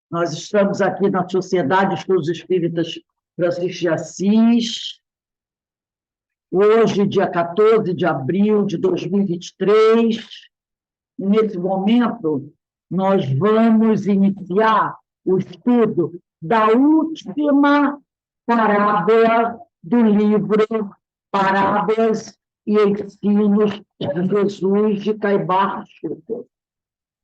Nós estamos aqui na Sociedade de Estudos Espíritas Francisco de Assis, hoje, dia 14 de abril de 2023. Nesse momento, nós vamos iniciar o estudo da última parábola do livro Parábolas e Ensinos de Jesus de Caibar Schutter.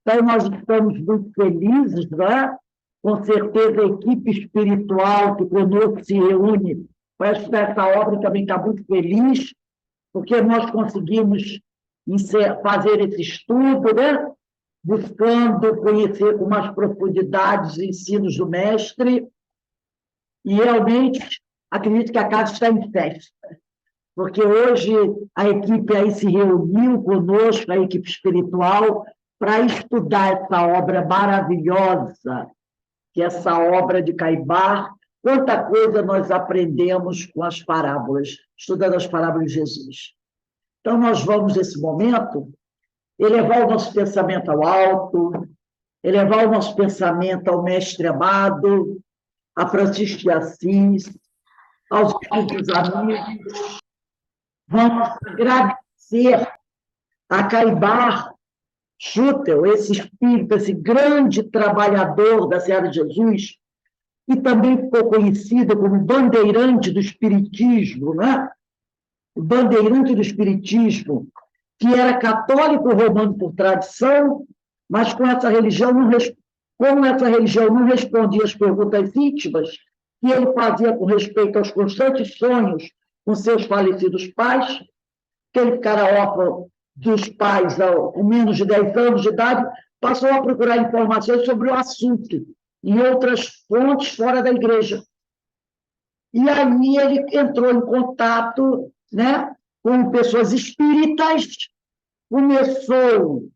Então, nós estamos muito felizes, não é? Com certeza, a equipe espiritual que conosco se reúne para estudar essa obra também está muito feliz, porque nós conseguimos fazer esse estudo, né? Buscando conhecer com mais profundidade os ensinos do mestre, e realmente acredito que a casa está em festa, porque hoje a equipe aí se reuniu conosco, a equipe espiritual, para estudar essa obra maravilhosa, que é essa obra de Caibar. Quanta coisa nós aprendemos com as parábolas, estudando as parábolas de Jesus. Então, nós vamos, nesse momento, elevar o nosso pensamento ao alto, elevar o nosso pensamento ao Mestre amado, a Francisco de Assis, aos queridos amigos. Vamos agradecer a Caibar Schutter, esse espírito, esse grande trabalhador da Seara de Jesus, que também ficou conhecido como bandeirante do Espiritismo, né? O bandeirante do Espiritismo, que era católico romano por tradição, mas com essa religião como essa religião não respondia às perguntas íntimas que ele fazia com respeito aos constantes sonhos com seus falecidos pais, que ele ficara órfão dos pais com menos de 10 anos de idade, passou a procurar informações sobre o assunto em outras fontes fora da igreja. E aí ele entrou em contato, né, com pessoas espíritas, começou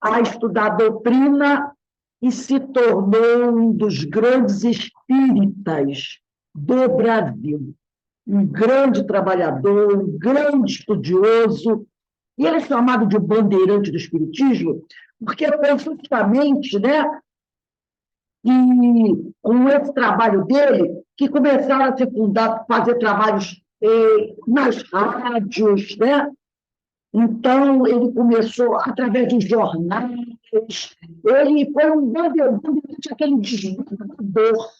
a estudar doutrina e se tornou um dos grandes espíritas do Brasil. Um grande trabalhador, um grande estudioso. E ele é chamado de bandeirante do Espiritismo porque foi justamente, né, e com esse trabalho dele que começaram a fazer trabalhos nas rádios, né? Então, ele começou através dos jornais, ele foi um bandeirante, aquele desbravador,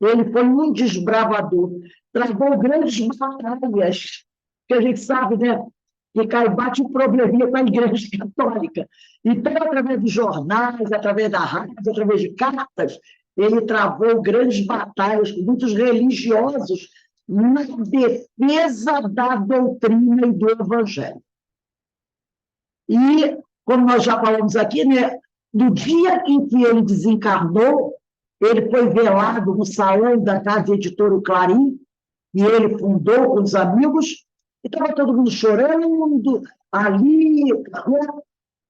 ele foi um desbravador, travou grandes batalhas, que a gente sabe, né, que Caibar tinha um probleminha com a Igreja Católica. Então, através dos jornais, através da rádio, através de cartas, ele travou grandes batalhas com muitos religiosos na defesa da doutrina e do Evangelho. E, como nós já falamos aqui, né, no dia em que ele desencarnou, ele foi velado no salão da Casa Editora Clarim, e ele fundou com os amigos, e estava todo mundo chorando ali,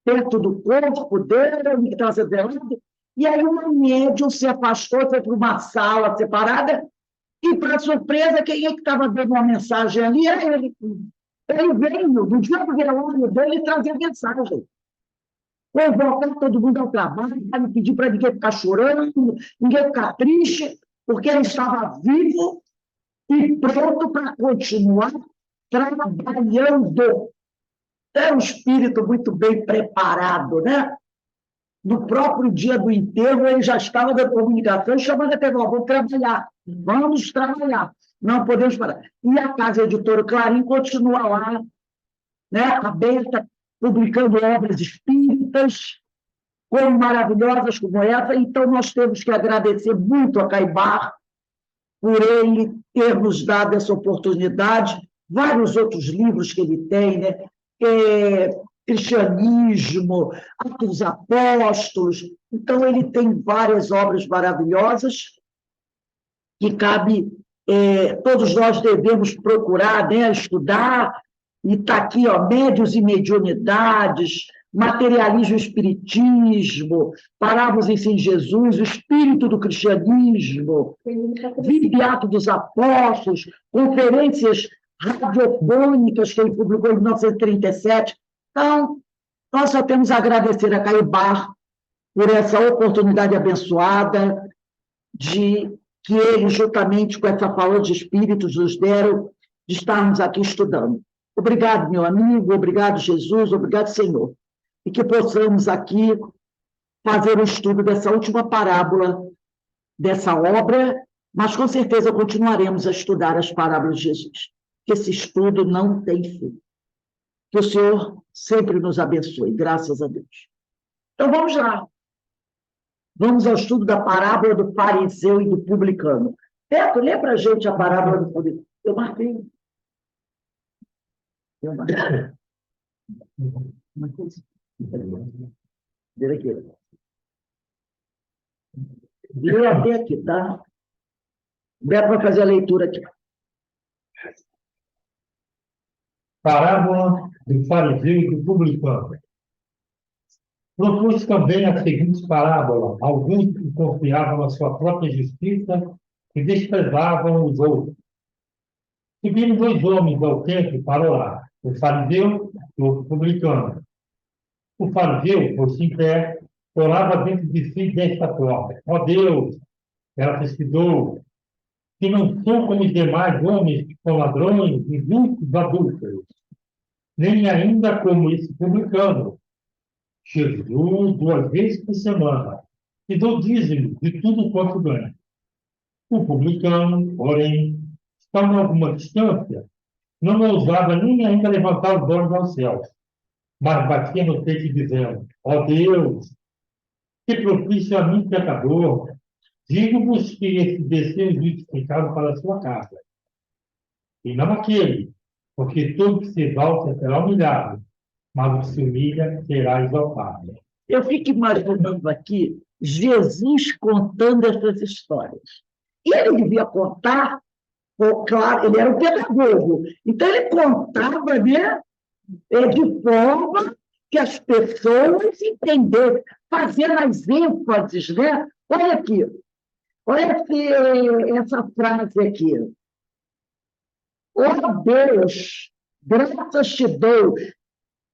perto do corpo dele, que estava sendo velado, e aí uma médium se afastou, foi para uma sala separada, e, para surpresa, quem é que estava dando uma mensagem ali era ele. Ele veio, no dia do velório dele, trazer mensagem. Convocar todo mundo ao trabalho, para pedir para ninguém ficar chorando, ninguém ficar triste, porque ele estava vivo e pronto para continuar trabalhando. É um espírito muito bem preparado, né? No próprio dia do enterro, ele já estava da comunicação, chamando a pessoa, vamos trabalhar, não podemos parar. E a Casa Editora Clarim continua lá, né, aberta, publicando obras espíritas, como maravilhosas como essa. Então, nós temos que agradecer muito a Caibar por ele ter nos dado essa oportunidade, vários outros livros que ele tem, né? Cristianismo, Atos dos Apóstolos. Então, ele tem várias obras maravilhosas que cabe, todos nós devemos procurar, né, estudar, e está aqui, ó, Médiuns e Mediunidades, Materialismo e Espiritismo, Parábolas em Jesus, o Espírito do Cristianismo, Vida e Atos dos Apóstolos, conferências radiofônicas que ele publicou em 1937. Então, nós só temos a agradecer a Caibar por essa oportunidade abençoada de que eles, juntamente com essa palavra de espíritos, nos deram de estarmos aqui estudando. Obrigado, meu amigo, obrigado, Jesus, obrigado, Senhor. E que possamos aqui fazer o estudo dessa última parábola dessa obra, mas com certeza continuaremos a estudar as parábolas de Jesus. Que esse estudo não tem fim. Que o Senhor sempre nos abençoe, graças a Deus. Então vamos lá. Vamos ao estudo da parábola do fariseu e do publicano. Beto, lê para a gente a parábola do publicano. Eu marquei. Uma coisa. Vira aqui. Lê até aqui, tá? Beto vai fazer a leitura aqui. Parábola do fariseu e do publicano. Propôs também a seguinte parábola: alguns que confiavam na sua própria justiça e desprezavam os outros. Subiram dois homens ao templo para orar, o fariseu e o publicano. O fariseu, por-se em pé, orava dentro de si desta forma: ó Deus, ela pesquisou, que não sou como os demais homens que são ladrões, injustos, adúlteros, nem ainda como esse publicano. Jesus, 2 vezes por semana, e dou dízimo de tudo quanto ganha. O publicano, porém, estava a alguma distância, não ousava nem ainda levantar os olhos aos céus, mas batia no peito dizendo: ó Deus, que propício a mim, pecador, digo-vos que esse desceu justificado para a sua casa. E não aquele, porque todo que se exalta será humilhado, mas o que se humilha será exaltado. Eu fico imaginando aqui Jesus contando essas histórias. E ele devia contar, claro, ele era um pedagogo, então ele contava, né, de forma que as pessoas entendessem, fazendo as ênfases, né? Olha aqui, olha essa frase aqui. Ó Deus, graças te dou,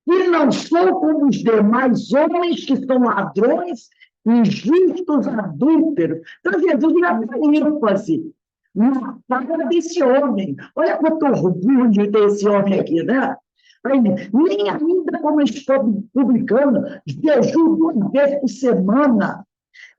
e não sou como os demais homens que são ladrões, injustos, adúlteros. Então, Jesus dá ênfase na fala desse homem. Olha quanto orgulho desse homem aqui, né? Nem ainda como estou publicando, jejum 2 vezes por semana,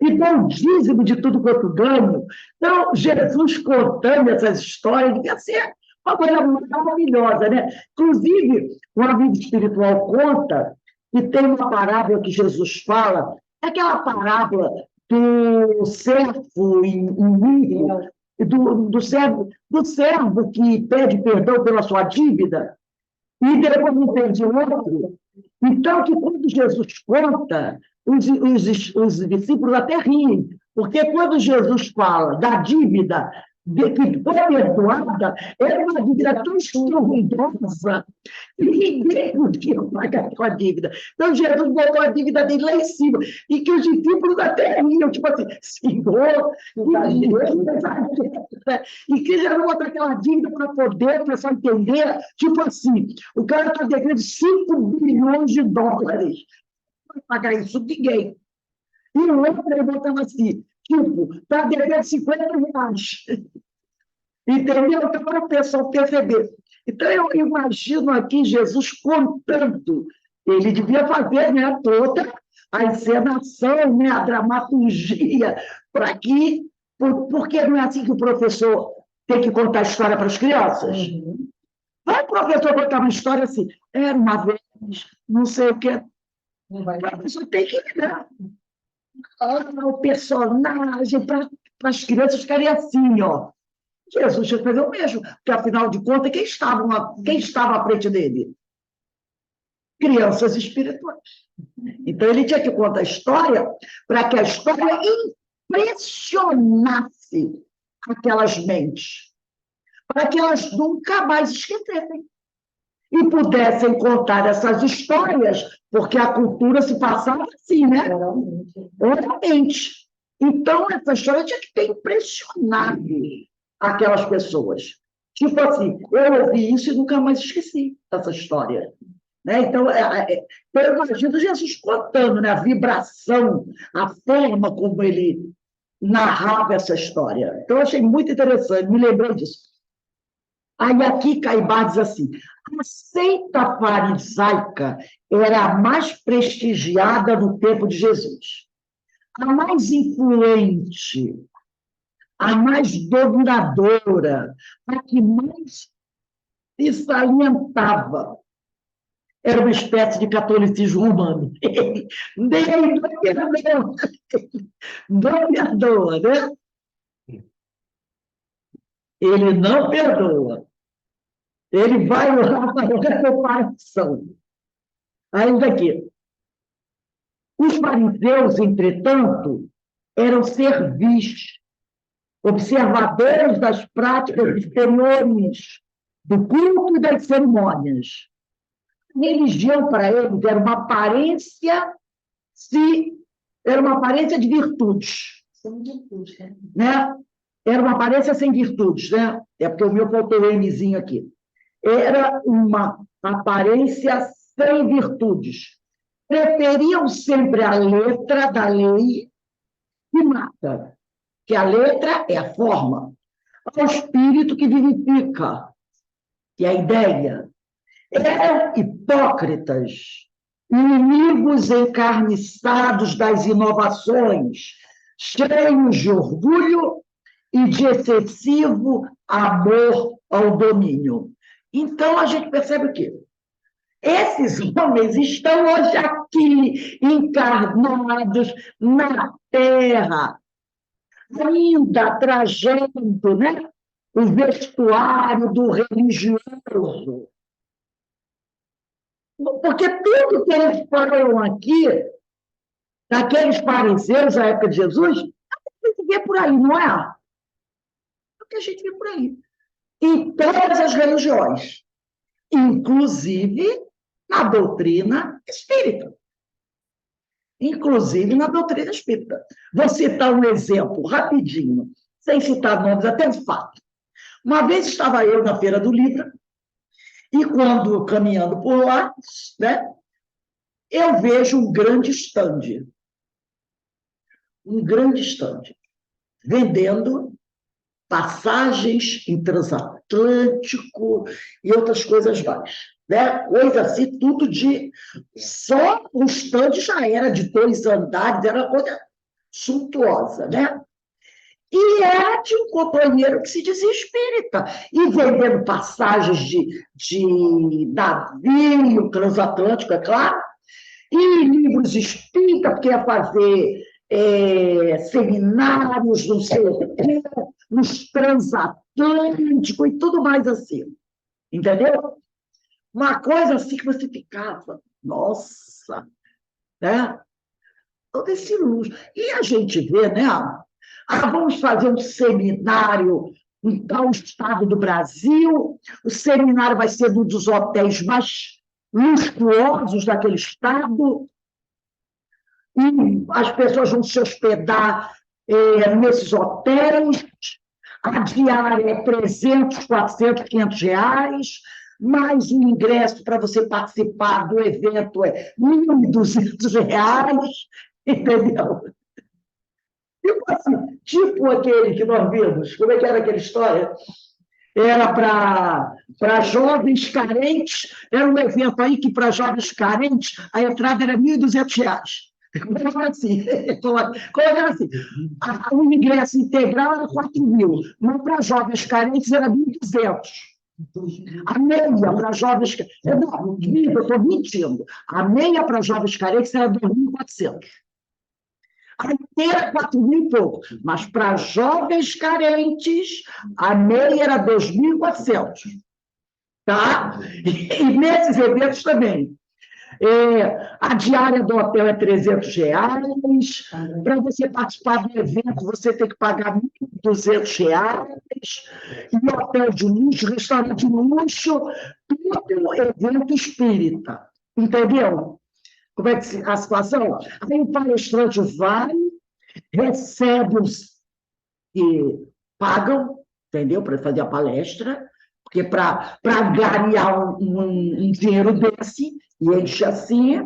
e dá um dízimo de tudo quanto ganho. Então, Jesus contando essas histórias, devia ser uma coisa maravilhosa, né? Inclusive, o amigo espiritual conta que tem uma parábola que Jesus fala, é aquela parábola do servo inimigo, do servo que pede perdão pela sua dívida, e depois não pede outro. Então, que quando Jesus conta, os discípulos até riem, porque quando Jesus fala da dívida que foi perdoada, era uma dívida tão estrondosa que ninguém podia pagar com a dívida. Então, Jesus botou a dívida dele lá em cima, e que os discípulos até riam, tipo assim, Senhor, e que Jesus botou aquela dívida para poder o pessoal entender, tipo assim, o cara está devendo 5 bilhões de dólares. Não vai pagar isso ninguém. E o outro ele botava assim, tipo, está devendo 50 reais. Entendeu? Então, para o pessoal perceber. Então, eu imagino aqui Jesus contando. Ele devia fazer, né, toda a encenação, né, a dramaturgia, para que. Porque não é assim que o professor tem que contar a história para as crianças. Uhum. Vai o professor contar uma história assim, era uma vez, não sei o que. Não vai. O professor tem que dar o personagem para as crianças ficarem assim, ó. Jesus tinha que fazer o mesmo, porque, afinal de contas, quem estava à frente dele? Crianças espirituais. Então, ele tinha que contar a história para que a história impressionasse aquelas mentes, para que elas nunca mais esquecessem e pudessem contar essas histórias, porque a cultura se passava assim, né? Oralmente. Então, essa história tinha que ter impressionado aquelas pessoas. Tipo assim, eu ouvi isso e nunca mais esqueci essa história. né? Então, eu imagino Jesus contando, né? A vibração, a forma como ele narrava essa história. Então, eu achei muito interessante, me lembrei disso. Aí aqui Caibá diz assim: a seita farisaica era a mais prestigiada no tempo de Jesus, a mais influente, a mais dominadora, a que mais se salientava. Era uma espécie de catolicismo romano. Nem não perdoa, não perdoa, né? Ele não perdoa. Ele vai lá para a comparação. Ainda aqui. Os fariseus, entretanto, eram servis, observadores das práticas exteriores do culto e das cerimônias. A religião, para eles, era uma aparência, era uma aparência de virtudes. Sem virtudes, né? Era uma aparência sem virtudes, né? É porque o meu faltou o Mzinho aqui. Era uma aparência sem virtudes. Preferiam sempre a letra da lei que mata, que a letra é a forma, ao espírito que vivifica, que é a ideia. Eram hipócritas, inimigos encarniçados das inovações, cheios de orgulho e de excessivo amor ao domínio. Então, a gente percebe o quê? Esses homens estão hoje aqui, encarnados na Terra, ainda trajando, né, o vestuário do religioso. Porque tudo que eles falam aqui, daqueles fariseus da época de Jesus, a gente vê por aí, não é? É o que a gente vê por aí. Em todas as religiões, inclusive na doutrina espírita. Inclusive na doutrina espírita. Vou citar um exemplo rapidinho, sem citar nomes, até de fato. Uma vez estava eu na Feira do Livro, e quando caminhando por lá, né, eu vejo um grande estande, vendendo passagens em transatlântico e outras coisas mais. Né? Coisa assim, tudo de... Só o estande já era de 2 andares, era uma coisa suntuosa, né? E era de um companheiro que se dizia espírita, e vendendo passagens de navio transatlântico, é claro, e livros espírita, porque ia fazer seminários, não sei o quê, nos transatlânticos e tudo mais assim. Entendeu? Uma coisa assim que você ficava, nossa, né? Todo esse luxo. E a gente vê, né? Vamos fazer um seminário em tal estado do Brasil, o seminário vai ser num dos hotéis mais luxuosos daquele estado, e as pessoas vão se hospedar nesses hotéis, a diária é 300, 400, 500 reais, mais um ingresso para você participar do evento é 1.200 reais, entendeu? Tipo assim, tipo aquele que nós vimos, como é que era aquela história? Era para jovens carentes, era um evento aí que para jovens carentes a entrada era 1.200 reais. Como assim? Como era assim? O ingresso integral era 4.000, mas para jovens carentes era 1.200. A meia para jovens carentes. Não, eu estou mentindo. A meia para jovens carentes era 2.400. A inteira, 4.000 e pouco. Mas para jovens carentes, a meia era 2.400. Tá? E nesses eventos também. A diária do hotel é 300 reais. Para você participar do evento, você tem que pagar 1.200 reais. E hotel de luxo, restaurante de luxo, tudo evento espírita. Entendeu? Como é que a situação? Aí o palestrante vai, recebe os que pagam, entendeu? Para fazer a palestra, porque para ganhar um dinheiro desse, e enche assim.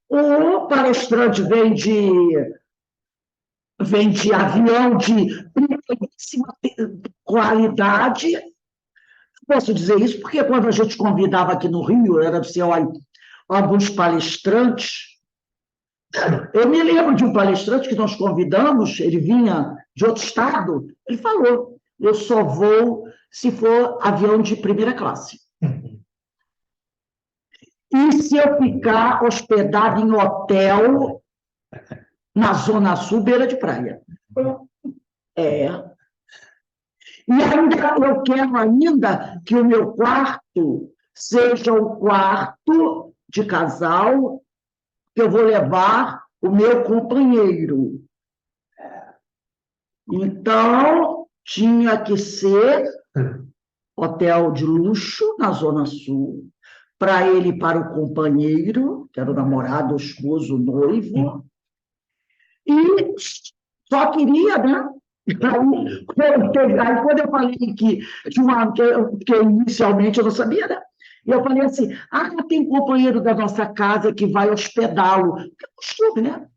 O palestrante vem de avião de primeiríssima qualidade. Posso dizer isso porque quando a gente convidava aqui no Rio, era assim, olha, alguns palestrantes. Eu me lembro de um palestrante que nós convidamos, ele vinha de outro estado, ele falou, eu só vou se for avião de primeira classe. E se eu ficar hospedado em hotel na Zona Sul, beira de praia. É. E ainda eu quero ainda que o meu quarto seja um quarto de casal que eu vou levar o meu companheiro. Então, tinha que ser hotel de luxo na Zona Sul, para ele e para o companheiro, que era o namorado, o esposo, o noivo, e só queria, né? Aí, quando eu falei que inicialmente eu não sabia, né? E eu falei assim, tem um companheiro da nossa casa que vai hospedá-lo. Que é costume, né?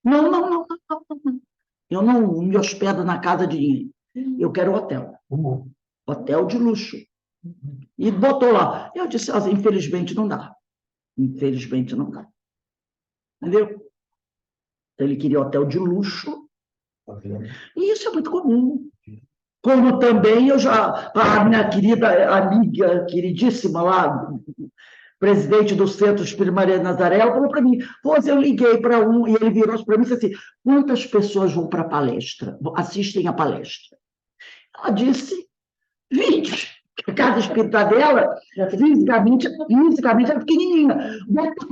Não, não, não, não, não. Eu não me hospedo na casa de ninguém. Eu quero hotel. Hotel de luxo. E botou lá. Eu disse, infelizmente não dá. Infelizmente não dá. Entendeu? Ele queria hotel de luxo. E isso é muito comum. Como também a minha querida amiga, queridíssima lá, presidente do Centro Espírito Maria Nazaré, ela falou para mim, eu liguei para um, e ele virou para mim e disse assim, quantas pessoas vão para a palestra, assistem a palestra? Ela disse, 20. A casa espírita dela, fisicamente era pequenininha.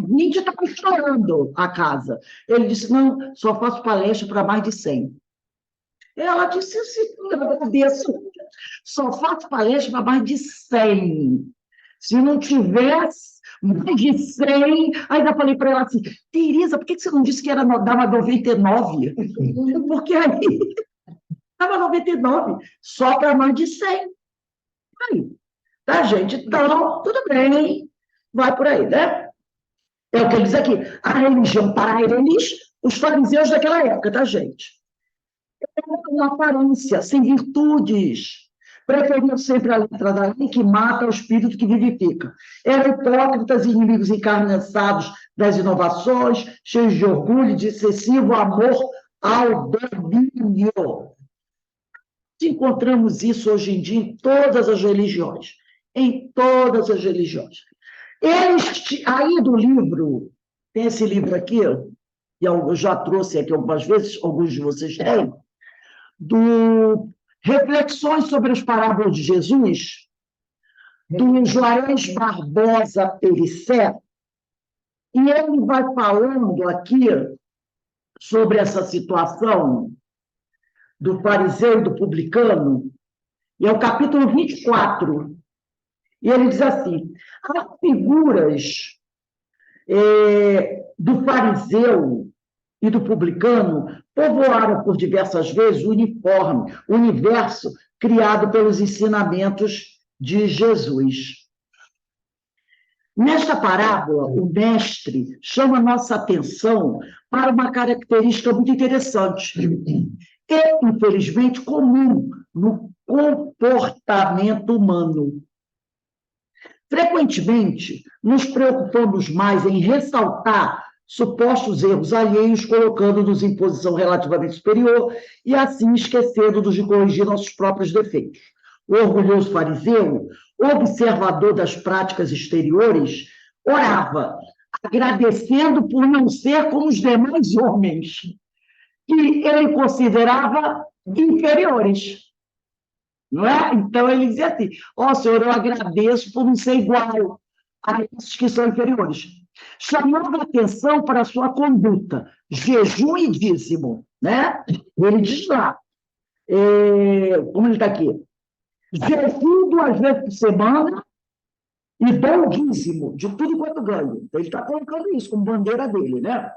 20 estava estourando a casa. Ele disse, não, só faço palestra para mais de 100. Ela disse assim, eu agradeço, só faço palestra para mais de 100. Se não tivesse mais de 100, ainda falei para ela assim, Tereza, por que você não disse que dava 99? Porque aí dava 99, só para mais de 100. Aí, tá, gente? Então, tudo bem, vai por aí, né? É o que ele diz aqui, a religião para eles, os fariseus daquela época, tá, gente? Uma aparência, sem virtudes. Preferiam sempre a letra da lei que mata o espírito que vivifica. Eram hipócritas e inimigos encarniçados das inovações, cheios de orgulho e de excessivo amor ao domínio. Encontramos isso hoje em dia em todas as religiões. Em todas as religiões. Aí do livro, tem esse livro aqui, e eu já trouxe aqui algumas vezes, alguns de vocês têm, do Reflexões sobre as Parábolas de Jesus, do Juarez Barbosa Perissé, e ele vai falando aqui sobre essa situação do fariseu e do publicano, e é o capítulo 24, e ele diz assim, as figuras do fariseu e do publicano povoaram por diversas vezes o universo criado pelos ensinamentos de Jesus. Nesta parábola, o mestre chama nossa atenção para uma característica muito interessante e, infelizmente, comum no comportamento humano. Frequentemente, nos preocupamos mais em ressaltar supostos erros alheios, colocando-nos em posição relativamente superior e, assim, esquecendo-nos de corrigir nossos próprios defeitos. O orgulhoso fariseu, observador das práticas exteriores, orava, agradecendo por não ser como os demais homens, que ele considerava inferiores. Não é? Então, ele dizia assim, Senhor, eu agradeço por não ser igual a esses que são inferiores. Chamava atenção para a sua conduta, jejum e dízimo, né? Ele diz lá, como ele está aqui, jejum 2 vezes por semana e dou o dízimo de tudo quanto ganho. Então, ele está colocando isso como bandeira dele, né?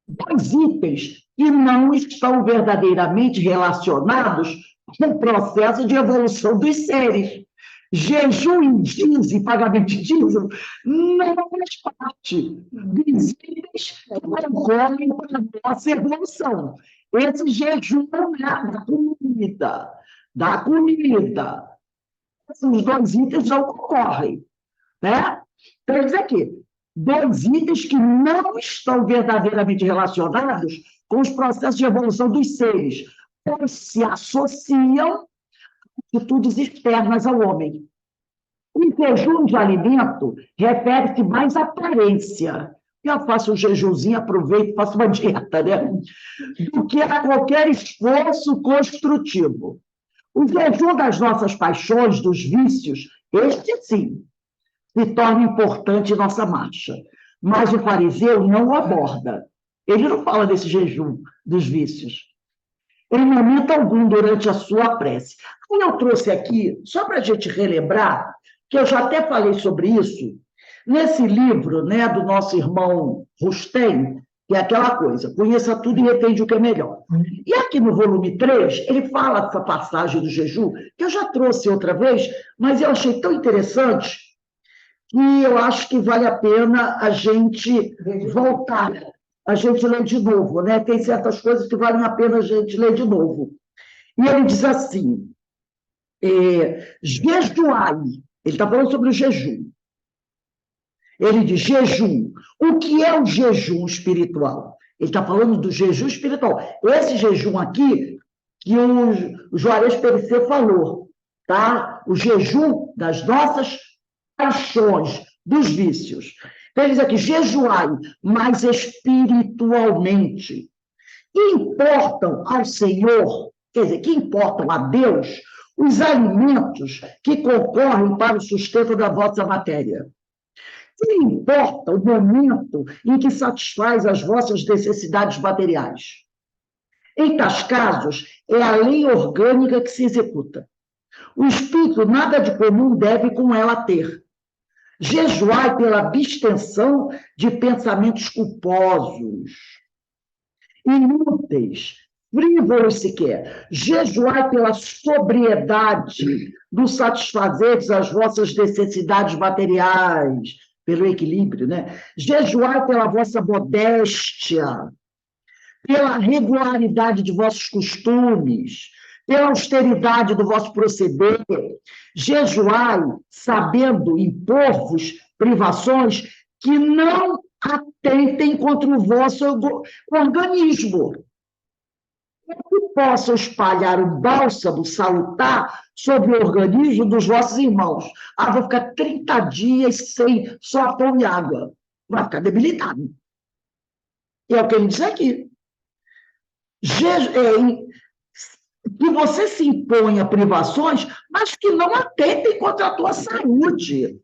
2 itens que não estão verdadeiramente relacionados com o processo de evolução dos seres. Jejum e dízimo, pagamento de dízimo, não faz parte dos itens que concorrem para a nossa evolução. Esse jejum não é da comida. Esses dois itens não concorrem, né? Então, dizer aqui, dois itens que não estão verdadeiramente relacionados com os processos de evolução dos seres, pois se associam a atitudes externas ao homem. O jejum de alimento refere-se mais à aparência. Eu faço um jejumzinho, aproveito, faço uma dieta, né? Do que a qualquer esforço construtivo. O jejum das nossas paixões, dos vícios, este sim, se torna importante em nossa marcha. Mas o fariseu não o aborda. Ele não fala desse jejum dos vícios, em momento algum durante a sua prece. Aí eu trouxe aqui, só para a gente relembrar, que eu já até falei sobre isso, nesse livro, né, do nosso irmão Rustem, que é aquela coisa, conheça tudo e entende o que é melhor. E aqui no volume 3, ele fala dessa passagem do jejum, que eu já trouxe outra vez, mas eu achei tão interessante que eu acho que vale a pena a gente voltar, a gente ler de novo, né? Tem certas coisas que valem a pena a gente ler de novo. E ele diz assim, jejuai, ele está falando sobre o jejum. Ele diz jejum. O que é o jejum espiritual? Ele está falando do jejum espiritual. Esse jejum aqui que o Juarez Perissé falou, tá? O jejum das nossas paixões, dos vícios. Então, ele diz aqui, jejuai, mas espiritualmente. Que importam ao Senhor, quer dizer, que importam a Deus, os alimentos que concorrem para o sustento da vossa matéria. Que importa o momento em que satisfaz as vossas necessidades materiais. Em tais casos, é a lei orgânica que se executa. O espírito nada de comum deve com ela ter. Jejuai pela abstenção de pensamentos culposos, inúteis, frívolos sequer. Jejuai pela sobriedade do satisfazer as vossas necessidades materiais, pelo equilíbrio, né? Jejuai pela vossa modéstia, pela regularidade de vossos costumes, pela austeridade do vosso proceder. Jejuai, sabendo impor-vos privações que não atentem contra o vosso organismo. Que possam espalhar o bálsamo salutar sobre o organismo dos vossos irmãos. Ah, vou ficar 30 dias sem só pão e água. Vai ficar debilitado. E é o que ele diz aqui. Que você se imponha privações, mas que não atentem contra a tua saúde.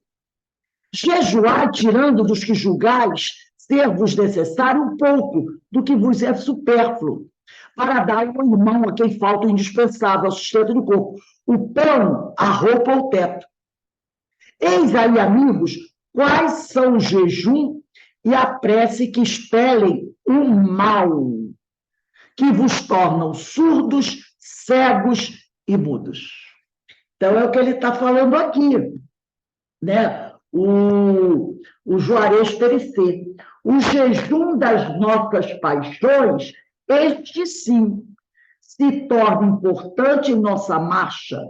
Jejuar, tirando dos que julgais ser-vos necessário um pouco do que vos é supérfluo, para dar ao irmão a quem falta o indispensável, ao sustento do corpo, o pão, a roupa ou o teto. Eis aí, amigos, quais são o jejum e a prece que expelem o mal, que vos tornam surdos, cegos e mudos. Então, é o que ele está falando aqui, né? O Juarez Perissé. O jejum das nossas paixões, este sim, se torna importante em nossa marcha,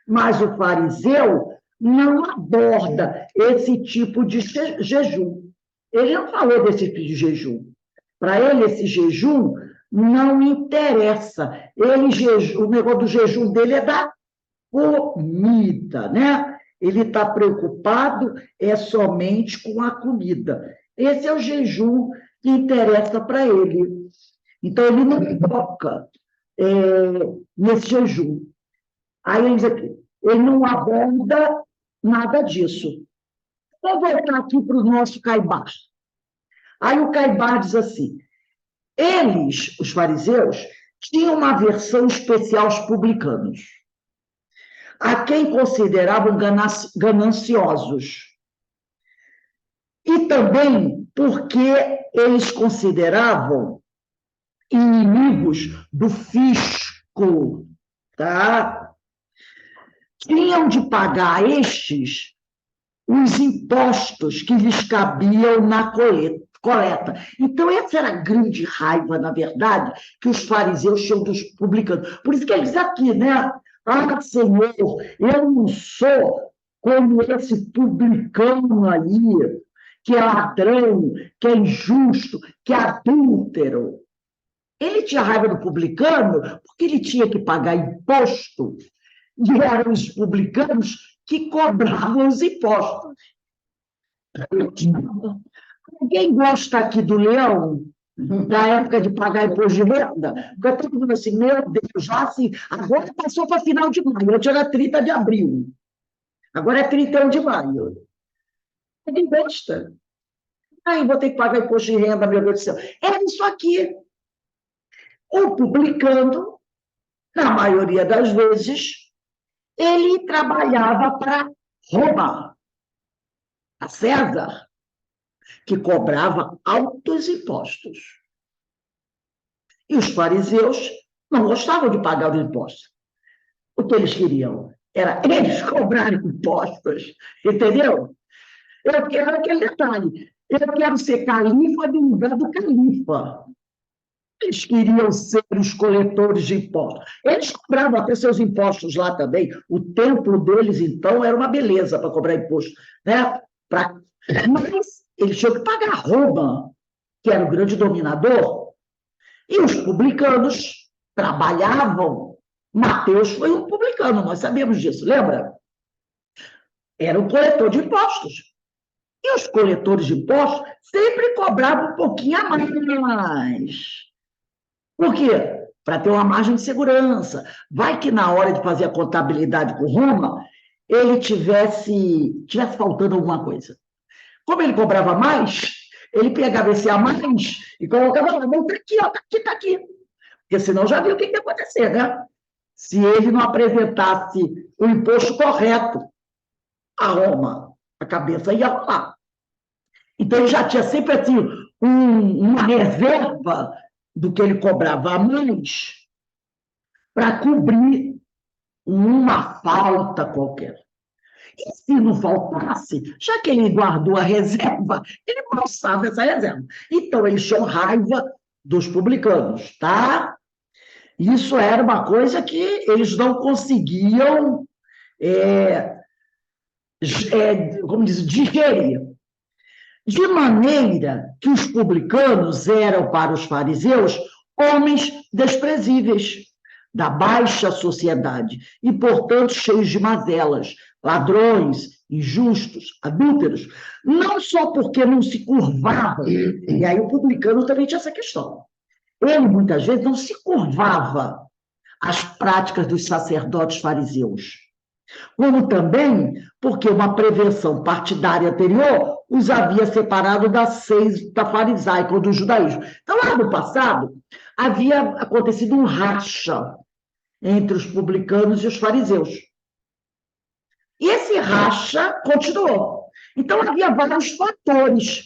mas o fariseu não aborda esse tipo de jejum. Ele não falou desse tipo de jejum. Para ele, esse jejum não interessa. O negócio do jejum dele é da comida, né? Ele está preocupado somente com a comida. Esse é o jejum que interessa para ele. Então, ele não toca nesse jejum. Aí ele diz aqui, ele não aborda nada disso. Vou voltar aqui para o nosso Caibá. Aí o Caibá diz assim, eles, os fariseus, tinham uma aversão especial aos publicanos, a quem consideravam gananciosos. E também porque eles consideravam inimigos do fisco, tá? tinham de pagar a estes os impostos que lhes cabiam na coleta. Então, essa era a grande raiva, na verdade, que os fariseus tinham dos publicanos. Por isso que eles aqui, né? Ah, Senhor, eu não sou como esse publicano aí, que é ladrão, que é injusto, que é adúltero. Ele tinha raiva do publicano porque ele tinha que pagar imposto, e eram os publicanos que cobravam os impostos. Alguém gosta aqui do leão, da época de pagar imposto de renda? Porque todo mundo assim, meu Deus, já assim, agora passou para final de maio, antes era 30 de abril, agora é 31 de maio. Ninguém gosta. Aí vou ter que pagar imposto de renda, meu Deus do céu. É isso aqui. O publicano, na maioria das vezes, ele trabalhava para Roma, a César, que cobrava altos impostos. E os fariseus não gostavam de pagar os impostos. O que eles queriam era eles cobrarem impostos, entendeu? Eu quero aquele detalhe. Eu quero ser califa no lugar do califa. Eles queriam ser os coletores de impostos. Eles cobravam até seus impostos lá também. O templo deles, então, era uma beleza para cobrar imposto, né? Mas eles tinham que pagar Roma, que era o grande dominador, e os publicanos trabalhavam. Mateus foi um publicano, nós sabemos disso, lembra? Era um coletor de impostos. E os coletores de impostos sempre cobravam um pouquinho a mais. Por quê? Para ter uma margem de segurança. Vai que na hora de fazer a contabilidade com Roma, ele tivesse faltando alguma coisa. Como ele cobrava mais, ele pegava esse a mais e colocava lá, não, está aqui, ó, está aqui. Porque senão já viu o que ia acontecer, né? Se ele não apresentasse o imposto correto a Roma, a cabeça ia rolar. Então, ele já tinha sempre assim, uma reserva do que ele cobrava a mais para cobrir uma falta qualquer. E se não faltasse, já que ele guardou a reserva, ele passava essa reserva. Então, eles tinham raiva dos publicanos, tá? Isso era uma coisa que eles não conseguiam, como diz, digerir. De maneira que os publicanos eram para os fariseus homens desprezíveis, da baixa sociedade, e, portanto, cheios de mazelas, ladrões, injustos, adúlteros, não só porque não se curvavam, e aí o publicano também tinha essa questão. Ele, muitas vezes, não se curvava às práticas dos sacerdotes fariseus, como também porque uma prevenção partidária anterior os havia separado da seita farisaica ou do judaísmo. Então, lá no passado, havia acontecido um racha entre os publicanos e os fariseus. E esse racha continuou. Então, havia vários fatores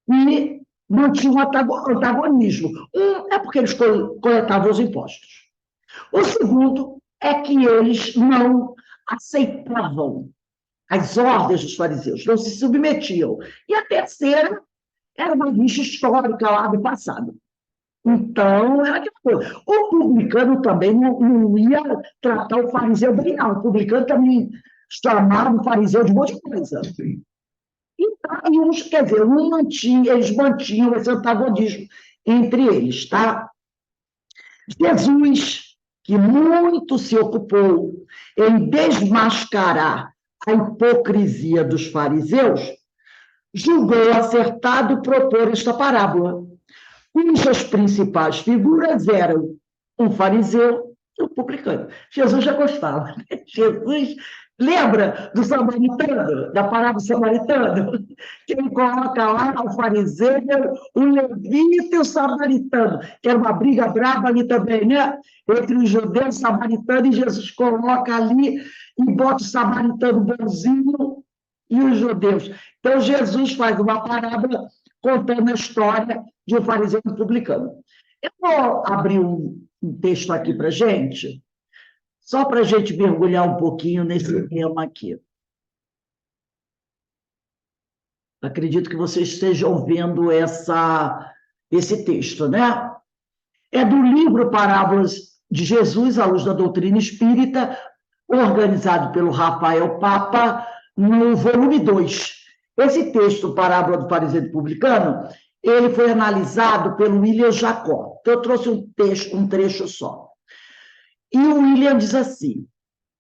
que mantinham o antagonismo. Um é porque eles coletavam os impostos. O segundo é que eles não aceitavam as ordens dos fariseus, não se submetiam. E a terceira era uma rixa histórica lá do passado. Então, era aquela coisa. O publicano também não ia tratar o fariseu bem, não. O publicano também chamava o fariseu de um monte de coisa. Então, quer dizer, eles mantinham esse antagonismo entre eles, tá? Jesus, que muito se ocupou em desmascarar a hipocrisia dos fariseus, julgou acertado propor esta parábola, cujas principais figuras eram um fariseu e um publicano. Jesus já gostava. Né? Jesus, lembra do samaritano, da parábola do samaritano? Que ele coloca lá o fariseu, o levita e o samaritano, que era uma briga brava ali também, né? Entre os judeus, o samaritano, e Jesus coloca ali e bota o samaritano bonzinho e os judeus. Então, Jesus faz uma parábola contando a história de um fariseu e um publicano. Eu vou abrir um texto aqui para a gente, só para a gente mergulhar um pouquinho nesse tema aqui. Acredito que vocês estejam vendo esse texto, né? É do livro Parábolas de Jesus, à luz da doutrina espírita, organizado pelo Rafael Papa, no volume 2. Esse texto, Parábola do Fariseu e Publicano, ele foi analisado pelo William Jacó. Então, eu trouxe um trecho só. E o William diz assim: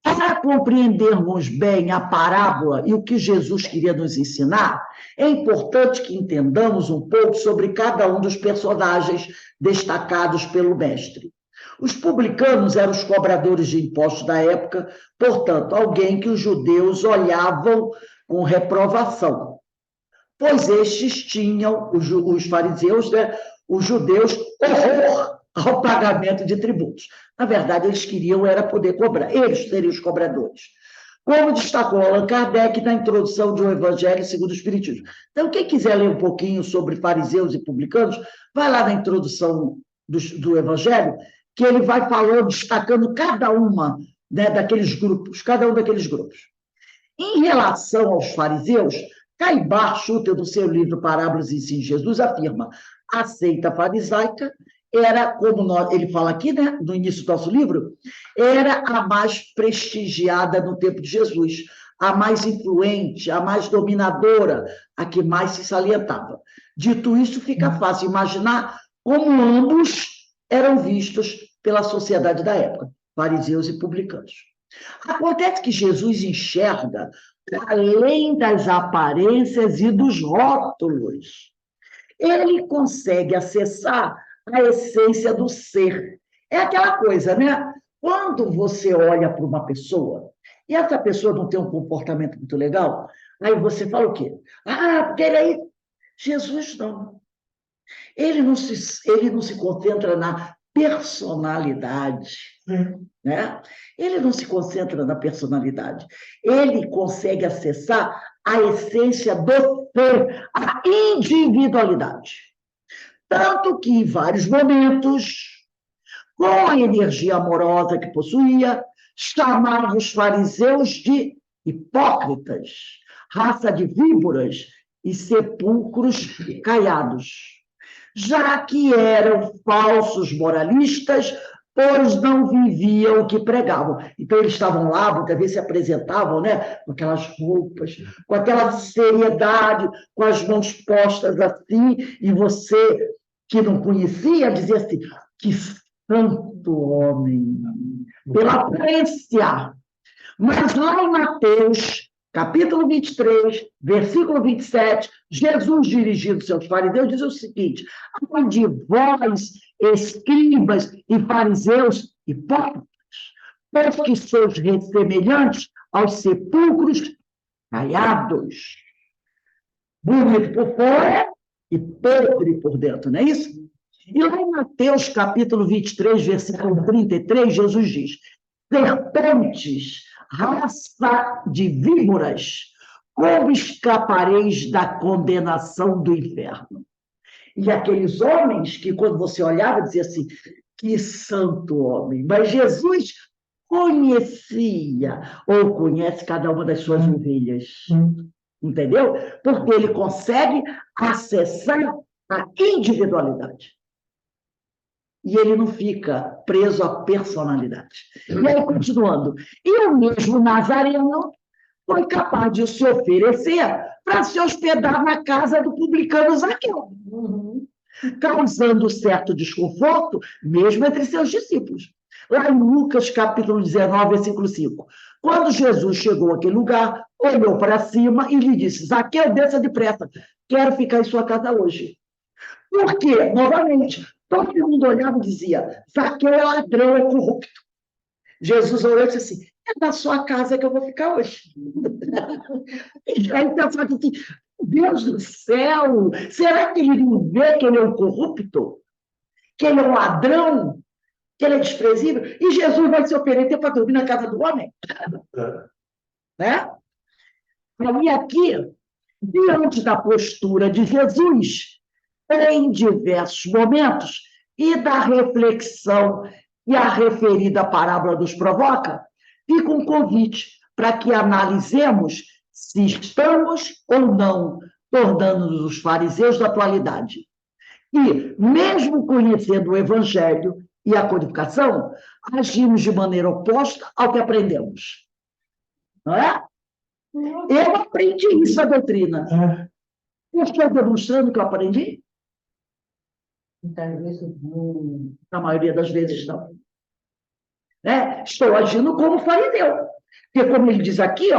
para compreendermos bem a parábola e o que Jesus queria nos ensinar, é importante que entendamos um pouco sobre cada um dos personagens destacados pelo mestre. Os publicanos eram os cobradores de impostos da época, portanto, alguém que os judeus olhavam com reprovação, pois estes tinham, os fariseus, né, os judeus, horror ao pagamento de tributos. Na verdade, eles queriam era poder cobrar, eles seriam os cobradores. Como destacou Allan Kardec na introdução de um Evangelho segundo o Espiritismo. Então, quem quiser ler um pouquinho sobre fariseus e publicanos, vai lá na introdução do Evangelho, que ele vai falando, destacando cada uma, né, daqueles grupos, cada um daqueles grupos. Em relação aos fariseus, Caibar Schutter, no seu livro Parábolas e Ensino de Jesus, afirma: a seita farisaica era, como ele fala aqui, né, no início do nosso livro, era a mais prestigiada no tempo de Jesus, a mais influente, a mais dominadora, a que mais se salientava. Dito isso, fica fácil imaginar como ambos eram vistos pela sociedade da época, fariseus e publicanos. Acontece que Jesus enxerga além das aparências e dos rótulos. Ele consegue acessar a essência do ser. É aquela coisa, né? Quando você olha para uma pessoa e essa pessoa não tem um comportamento muito legal, aí você fala o quê? Ah, porque ele aí... Jesus não. Ele não se concentra na personalidade, né? Ele não se concentra na personalidade. Ele consegue acessar a essência do ser, a individualidade. Tanto que, em vários momentos, com a energia amorosa que possuía, chamava os fariseus de hipócritas, raça de víboras e sepulcros caiados, já que eram falsos moralistas, pois não viviam o que pregavam. Então, eles estavam lá, muitas vezes se apresentavam, né, com aquelas roupas, com aquela seriedade, com as mãos postas assim, e você, que não conhecia, dizia assim: que santo homem, pela aparência. Mas lá em Mateus, capítulo 23, versículo 27, Jesus, dirigindo seus fariseus, diz o seguinte: ai de vós, escribas e fariseus hipócritas, pois que sois semelhantes aos sepulcros caiados, bonito por fora e podre por dentro, não é isso? E lá em Mateus, capítulo 23, versículo 33, Jesus diz: serpentes, raça de víboras, como escapareis da condenação do inferno? E aqueles homens que, quando você olhava, dizia assim: que santo homem! Mas Jesus conhecia, ou conhece cada uma das suas ovelhas. Entendeu? Porque ele consegue acessar a individualidade. E ele não fica preso à personalidade. E aí, continuando, e o mesmo Nazareno foi capaz de se oferecer para se hospedar na casa do publicano Zaqueu, causando certo desconforto, mesmo entre seus discípulos. Lá em Lucas, capítulo 19, versículo 5. Quando Jesus chegou àquele lugar, olhou para cima e lhe disse: Zaqueu, desça depressa, quero ficar em sua casa hoje. Por quê? Novamente, todo mundo olhava e dizia: Zaqueu é ladrão, é corrupto. Jesus olhou e disse assim: é na sua casa que eu vou ficar hoje. E aí pensava assim: Deus do céu, será que ele não vê que ele é um corrupto? Que ele é um ladrão? Que ele é desprezível? E Jesus vai se oferecer para dormir na casa do homem? Né? Aí aqui, diante da postura de Jesus, em diversos momentos, e da reflexão e a referida parábola nos provoca, fica um convite para que analisemos se estamos ou não tornando-nos os fariseus da atualidade. E, mesmo conhecendo o Evangelho e a codificação, agimos de maneira oposta ao que aprendemos. Não é? Eu aprendi isso, a doutrina. Eu estou demonstrando que eu aprendi? Na maioria das vezes, não. Estou agindo como fariseu. Porque, como ele diz aqui,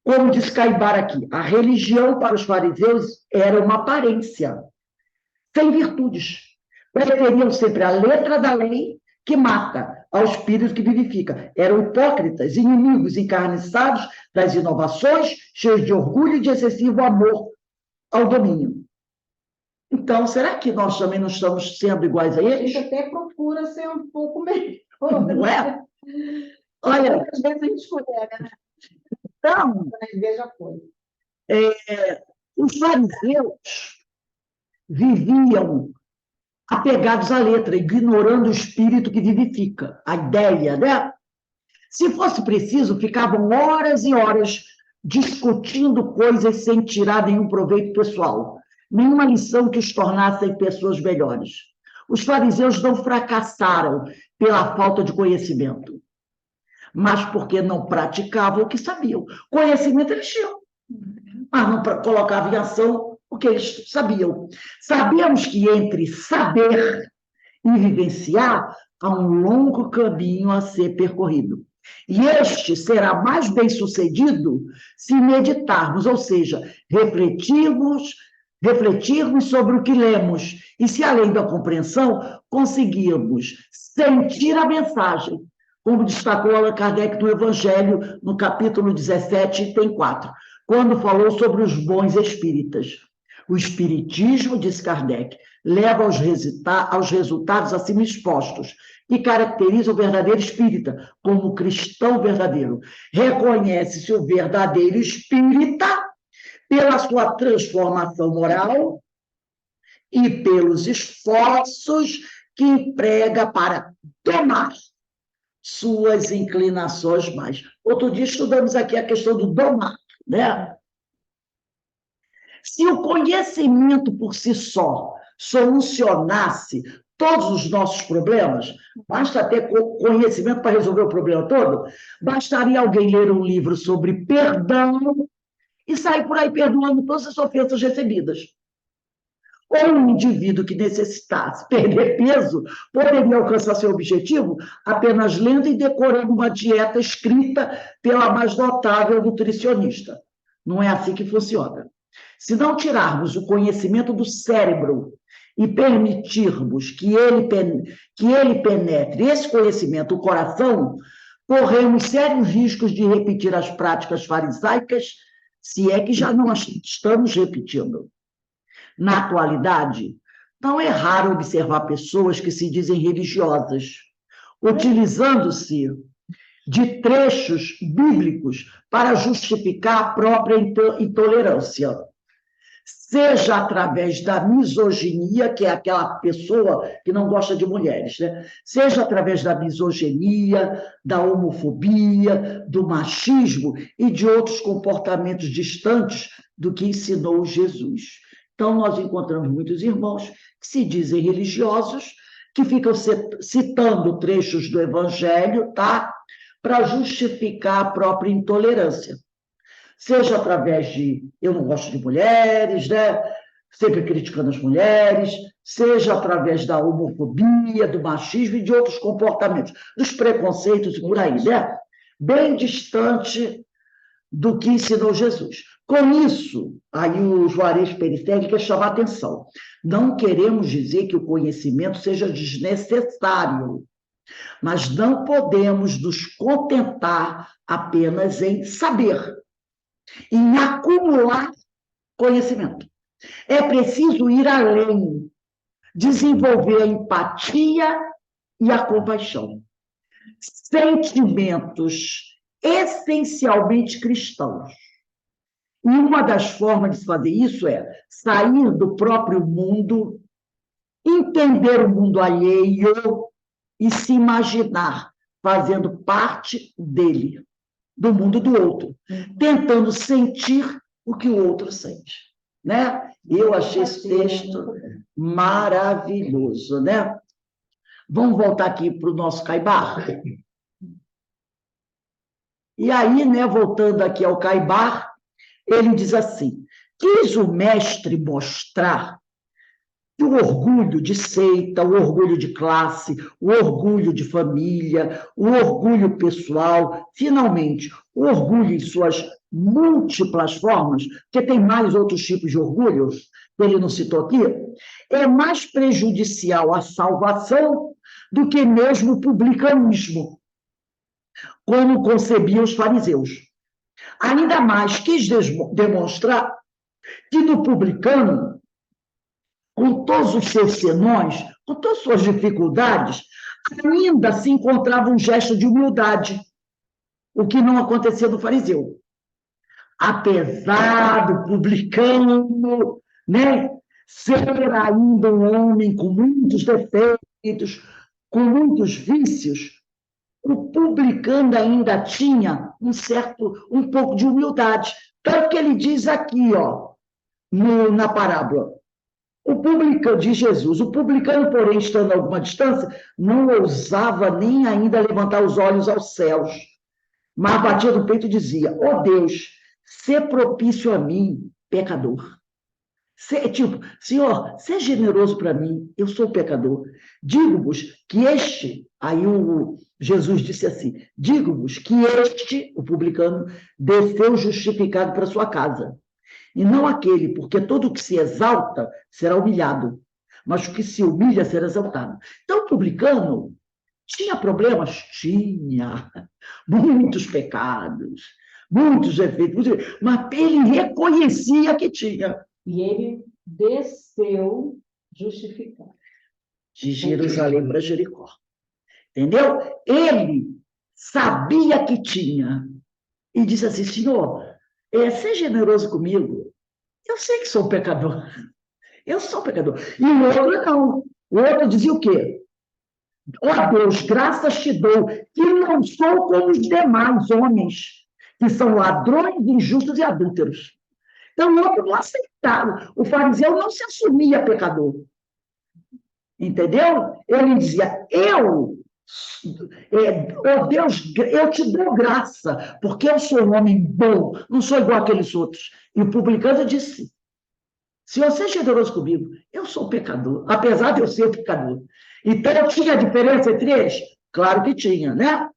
como diz Caibar aqui, a religião para os fariseus era uma aparência, sem virtudes. Preferiam sempre a letra da lei, que mata, ao espírito que vivifica. Eram hipócritas, inimigos encarniçados das inovações, cheios de orgulho e de excessivo amor ao domínio. Então, será que nós também não estamos sendo iguais a eles? A gente até procura ser um pouco melhor. Não é? Olha, às vezes a gente escolhe, né? Então, Na igreja foi. Os fariseus viviam apegados à letra, ignorando o espírito que vivifica, a ideia, né? Se fosse preciso, ficavam horas e horas discutindo coisas sem tirar nenhum proveito pessoal, nenhuma lição que os tornassem pessoas melhores. Os fariseus não fracassaram pela falta de conhecimento, mas porque não praticavam o que sabiam. Conhecimento eles tinham, mas não colocavam em ação o que eles sabiam. Sabemos que entre saber e vivenciar há um longo caminho a ser percorrido. E este será mais bem-sucedido se meditarmos, ou seja, refletirmos sobre o que lemos e se, além da compreensão, conseguirmos sentir a mensagem, como destacou Allan Kardec no Evangelho, no capítulo 17, item 4, quando falou sobre os bons espíritas. O espiritismo, diz Kardec, leva aos resultados acima expostos, que caracteriza o verdadeiro espírita como cristão verdadeiro. Reconhece-se o verdadeiro espírita pela sua transformação moral e pelos esforços que emprega para domar suas inclinações mais. Outro dia estudamos aqui a questão do domar, né? Se o conhecimento por si só solucionasse todos os nossos problemas, basta ter conhecimento para resolver o problema todo, bastaria alguém ler um livro sobre perdão e sair por aí perdoando todas as ofensas recebidas. Ou um indivíduo que necessitasse perder peso poderia alcançar seu objetivo apenas lendo e decorando uma dieta escrita pela mais notável nutricionista. Não é assim que funciona. Se não tirarmos o conhecimento do cérebro e permitirmos que ele penetre esse conhecimento, o coração, corremos sérios riscos de repetir as práticas farisaicas, se é que já não as estamos repetindo. Na atualidade, não é raro observar pessoas que se dizem religiosas, utilizando-se de trechos bíblicos para justificar a própria intolerância, seja através da misoginia, que é aquela pessoa que não gosta de mulheres, né? Seja através da misoginia, da homofobia, do machismo e de outros comportamentos distantes do que ensinou Jesus. Então, nós encontramos muitos irmãos que se dizem religiosos, que ficam citando trechos do Evangelho, tá? Para justificar a própria intolerância. Seja através de eu não gosto de mulheres, né? Sempre criticando as mulheres, seja através da homofobia, do machismo e de outros comportamentos, dos preconceitos por aí, né? Bem distante do que ensinou Jesus. Com isso, aí o Juarez Periférico quer chamar a atenção. Não queremos dizer que o conhecimento seja desnecessário, mas não podemos nos contentar apenas em saber, em acumular conhecimento. É preciso ir além, desenvolver a empatia e a compaixão. Sentimentos essencialmente cristãos. E uma das formas de fazer isso é sair do próprio mundo, entender o mundo alheio e se imaginar fazendo parte dele, do mundo do outro, tentando sentir o que o outro sente, né? Eu achei esse texto maravilhoso, né? Vamos voltar aqui para o nosso Caibar? E aí, né, voltando aqui ao Caibar, ele diz assim: quis o mestre mostrar que o orgulho de seita, o orgulho de classe, o orgulho de família, o orgulho pessoal, finalmente, o orgulho em suas múltiplas formas, porque tem mais outros tipos de orgulho, que ele não citou aqui, é mais prejudicial à salvação do que mesmo o publicanismo, como concebiam os fariseus. Ainda mais quis demonstrar que no publicano, com todos os seus senões, com todas as suas dificuldades, ainda se encontrava um gesto de humildade, o que não acontecia no fariseu. Apesar do publicano, né, ser ainda um homem com muitos defeitos, com muitos vícios, o publicano ainda tinha um pouco de humildade. Tanto que ele diz aqui, ó, na parábola, o publicano de Jesus, o publicano, porém, estando a alguma distância, não ousava nem ainda levantar os olhos aos céus, mas batia no peito e dizia: ó Deus, sê propício a mim, pecador. Senhor, seja generoso para mim, eu sou pecador. Digo-vos que aí Jesus disse assim, digo-vos que o publicano, desceu justificado para sua casa. E não aquele, porque todo o que se exalta será humilhado, mas o que se humilha será exaltado. Então, o publicano tinha problemas? Tinha. Muitos pecados, muitos defeitos, mas ele reconhecia que tinha. E ele desceu justificado. De Jerusalém para Jericó. Entendeu? Ele sabia que tinha. E disse assim, Senhor, seja generoso comigo. Eu sei que sou pecador. Eu sou pecador. E o outro não. O outro dizia o quê? Ó Deus, graças te dou, que não sou como os demais homens, que são ladrões, injustos e adúlteros. Então, o outro não aceitava. O fariseu não se assumia pecador. Entendeu? Ele dizia, Deus, eu te dou graça, porque eu sou um homem bom, não sou igual àqueles outros. E o publicano disse, se você é generoso comigo, eu sou pecador, apesar de eu ser pecador. Então, tinha diferença entre eles? Claro que tinha, né?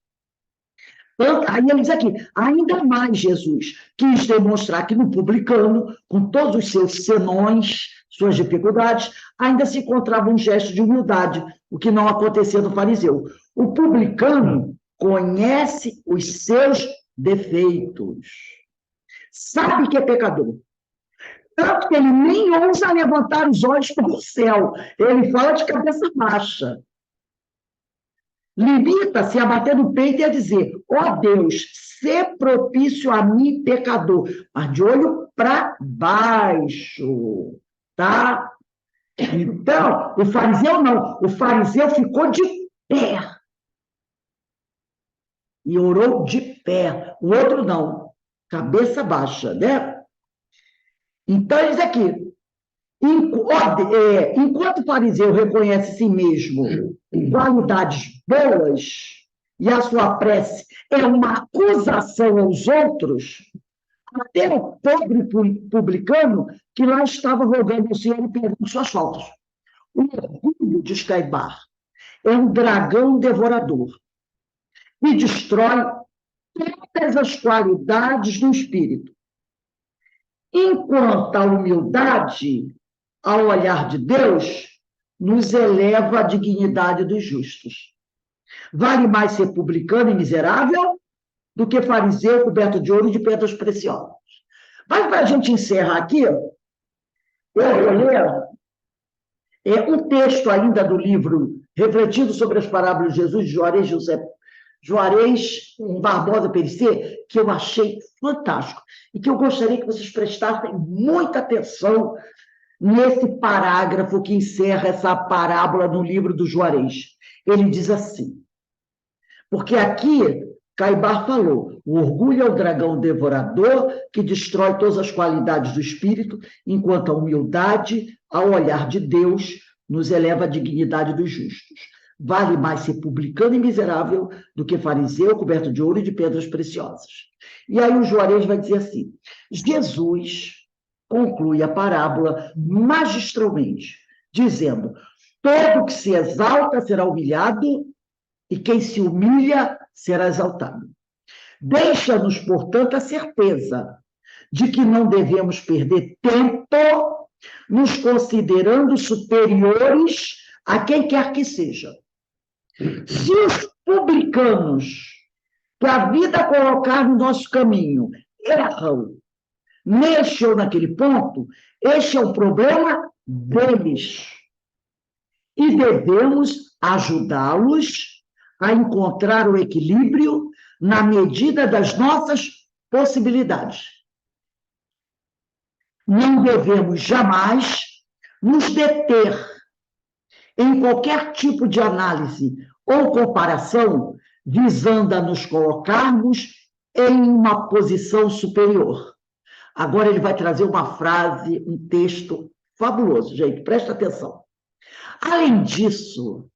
Aí ele diz aqui, ainda mais Jesus quis demonstrar que no publicano, com todos os seus senões, suas dificuldades, ainda se encontrava um gesto de humildade, o que não acontecia no fariseu. O publicano conhece os seus defeitos, sabe que é pecador, tanto que ele nem ousa levantar os olhos para o céu, ele fala de cabeça baixa. Limita-se a bater no peito e a dizer, ó Deus, sê propício a mim, pecador, mas de olho para baixo, tá? Então, o fariseu não, o fariseu ficou de pé. E orou de pé. O outro não, cabeça baixa, né? Então, ele diz aqui, enquanto o fariseu reconhece si mesmo qualidades boas e a sua prece é uma acusação aos outros, até o pobre publicano que lá estava rogando ao Senhor e perdendo suas faltas. O orgulho de Caibar é um dragão devorador que destrói todas as qualidades do espírito. Enquanto a humildade, ao olhar de Deus, nos eleva à dignidade dos justos. Vale mais ser publicano e miserável do que fariseu coberto de ouro e de pedras preciosas. Mas para a gente encerrar aqui, eu vou ler um texto ainda do livro Refletindo sobre as Parábolas de Jesus, de Juarez Barbosa Perissé, que eu achei fantástico e que eu gostaria que vocês prestassem muita atenção nesse parágrafo que encerra essa parábola no livro do Juarez. Ele diz assim, porque aqui Caibar falou, o orgulho é o dragão devorador que destrói todas as qualidades do espírito, enquanto a humildade, ao olhar de Deus, nos eleva à dignidade dos justos. Vale mais ser publicano e miserável do que fariseu coberto de ouro e de pedras preciosas. E aí o Juarez vai dizer assim, Jesus conclui a parábola magistralmente, dizendo, todo que se exalta será humilhado e quem se humilha será exaltado. Deixa-nos, portanto, a certeza de que não devemos perder tempo nos considerando superiores a quem quer que seja. Se os publicanos que a vida colocar no nosso caminho erram neste ou naquele ponto, este é o problema deles. E devemos ajudá-los a encontrar o equilíbrio na medida das nossas possibilidades. Não devemos jamais nos deter em qualquer tipo de análise ou comparação visando a nos colocarmos em uma posição superior. Agora ele vai trazer uma frase, um texto fabuloso, gente, presta atenção. Além disso,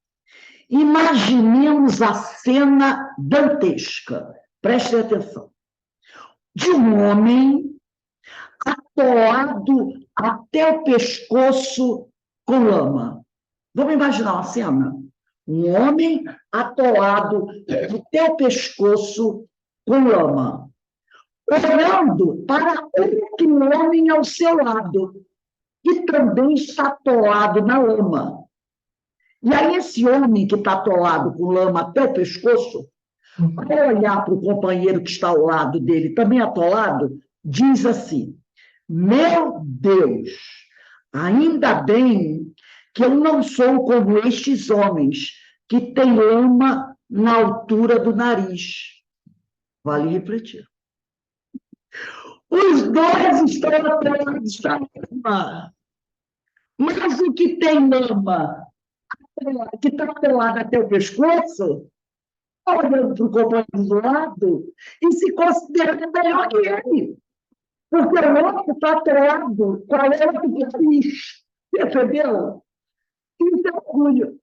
imaginemos a cena dantesca, prestem atenção, de um homem atoado até o pescoço com lama. Vamos imaginar uma cena? Um homem atoado até o pescoço com lama, olhando para outro homem ao seu lado, que também está atoado na lama. E aí esse homem que está atolado com lama até o pescoço, ao olhar para o companheiro que está ao lado dele, também atolado, diz assim, meu Deus, ainda bem que eu não sou como estes homens que têm lama na altura do nariz. Vale refletir. Os dois estão atolados da lama, mas o que tem lama, que está atolado até o pescoço, olhando para o companheiro do lado e se considerando melhor que ele. Porque o outro está atolado com a lama do nariz. Percebeu? Isso é orgulho.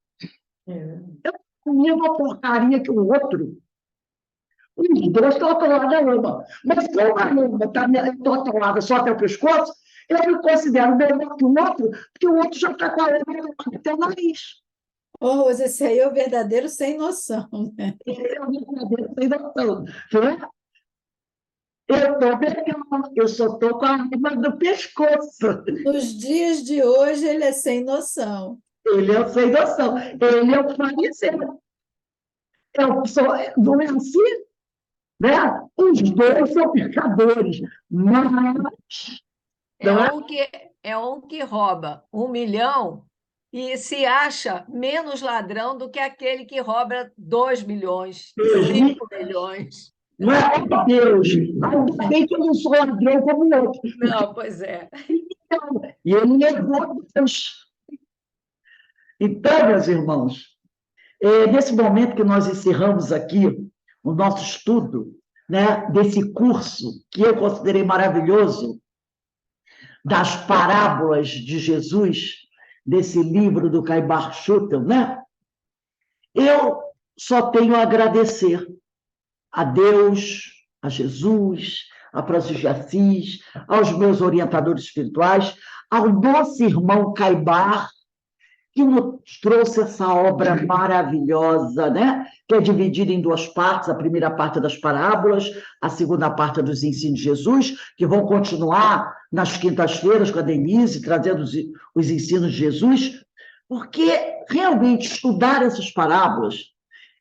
Eu comi uma porcaria que o outro. Os dois estão atolados na lama. Mas como a lama está atolada só até o pescoço, eu me considero melhor que o outro, porque o outro já está com a lama até o nariz. Ô, Rosa, esse aí é o verdadeiro sem noção, né? Esse é o verdadeiro sem noção. Né? Eu estou melhor, eu só estou com a lama do pescoço. Nos dias de hoje, ele é sem noção. Ele é o sem noção. Ele é o fariseu. Não é assim? Né? Os dois são pecadores, mas... É um que rouba 1 milhão e se acha menos ladrão do que aquele que rouba 2 milhões, 5 milhões. Não é de Deus. Ainda bem que eu não sou ladrão como o outro. Não, pois é. E ele levou Deus. Então, meus irmãos, nesse momento que nós encerramos aqui o nosso estudo, né, desse curso que eu considerei maravilhoso, das parábolas de Jesus, desse livro do Caibar Schutel, né? Eu só tenho a agradecer a Deus, a Jesus, a Francisco de Assis, aos meus orientadores espirituais, ao nosso irmão Caibar, que nos trouxe essa obra maravilhosa, né? Que é dividida em 2 partes, a primeira parte das parábolas, a segunda parte dos ensinos de Jesus, que vão continuar nas quintas-feiras com a Denise, trazendo os ensinos de Jesus, porque realmente estudar essas parábolas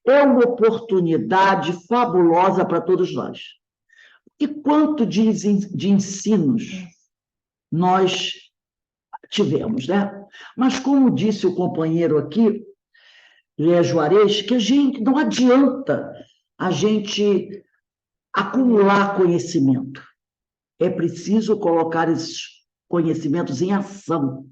é uma oportunidade fabulosa para todos nós. E quanto de ensinos nós tivemos, né? Mas como disse o companheiro aqui, Juarez, que a gente não adianta a gente acumular conhecimento. É preciso colocar esses conhecimentos em ação,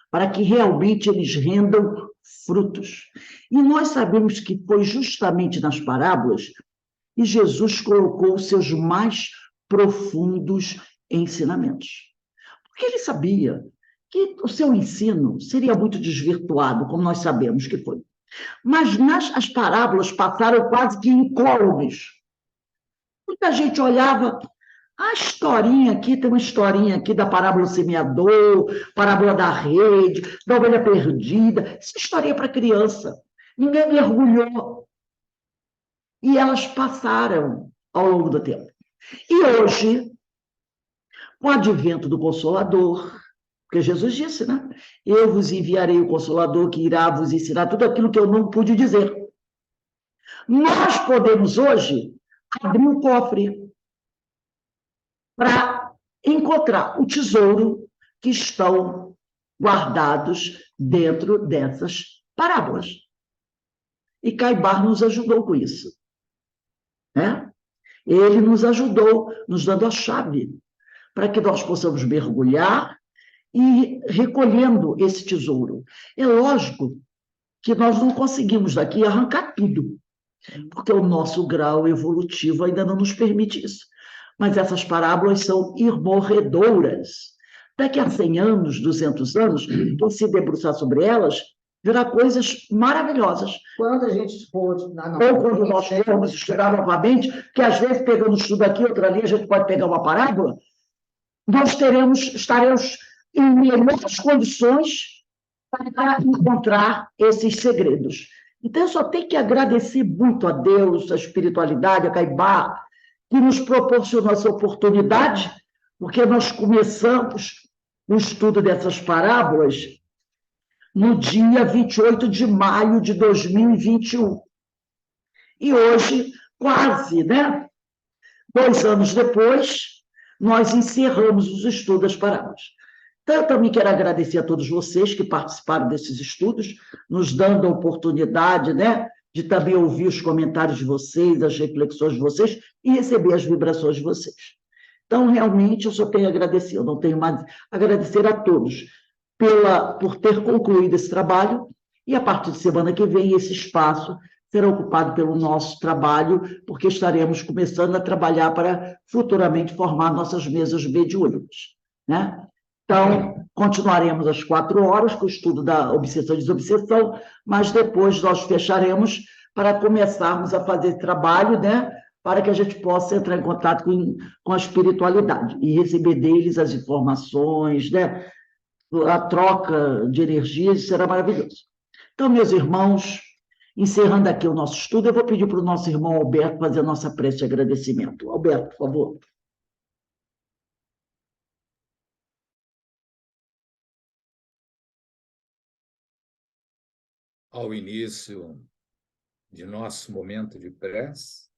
para que realmente eles rendam frutos. E nós sabemos que foi justamente nas parábolas que Jesus colocou os seus mais profundos ensinamentos. Porque ele sabia que o seu ensino seria muito desvirtuado, como nós sabemos que foi. Mas as parábolas passaram quase que incólumes. Muita gente olhava, a historinha aqui, tem uma historinha aqui da parábola do semeador, parábola da rede, da ovelha perdida. Essa história é para criança. Ninguém mergulhou. E elas passaram ao longo do tempo. E hoje, com o advento do Consolador, porque Jesus disse, né? Eu vos enviarei o Consolador que irá vos ensinar tudo aquilo que eu não pude dizer. Nós podemos hoje abrir o cofre para encontrar o tesouro que estão guardados dentro dessas parábolas. E Caibar nos ajudou com isso. Né? Ele nos ajudou, nos dando a chave, para que nós possamos mergulhar e recolhendo esse tesouro. É lógico que nós não conseguimos daqui arrancar tudo, porque o nosso grau evolutivo ainda não nos permite isso. Mas essas parábolas são imorredoras. Daqui a 100 anos, 200 anos, quem se debruçar sobre elas, verá coisas maravilhosas. Quando a gente for Ou quando nós formos estudar novamente, que às vezes pegando estudo aqui, outro ali, a gente pode pegar uma parábola, nós estaremos em melhores condições para encontrar esses segredos. Então, eu só tenho que agradecer muito a Deus, a espiritualidade, a Caibar, que nos proporcionou essa oportunidade, porque nós começamos o estudo dessas parábolas no dia 28 de maio de 2021. E hoje, quase, né, 2 anos depois, nós encerramos os estudos das parábolas. Então, eu também quero agradecer a todos vocês que participaram desses estudos, nos dando a oportunidade, né, de também ouvir os comentários de vocês, as reflexões de vocês e receber as vibrações de vocês. Então, realmente, eu só tenho a agradecer, eu não tenho mais agradecer a todos por ter concluído esse trabalho, e a partir de semana que vem, esse espaço será ocupado pelo nosso trabalho, porque estaremos começando a trabalhar para futuramente formar nossas mesas mediúnicas, né? Então, continuaremos às 4 horas com o estudo da obsessão e desobsessão, mas depois nós fecharemos para começarmos a fazer trabalho, né, para que a gente possa entrar em contato com a espiritualidade e receber deles as informações, né, a troca de energias, será maravilhoso. Então, meus irmãos, encerrando aqui o nosso estudo, eu vou pedir para o nosso irmão Alberto fazer a nossa prece de agradecimento. Alberto, por favor. Ao início de nosso momento de prece,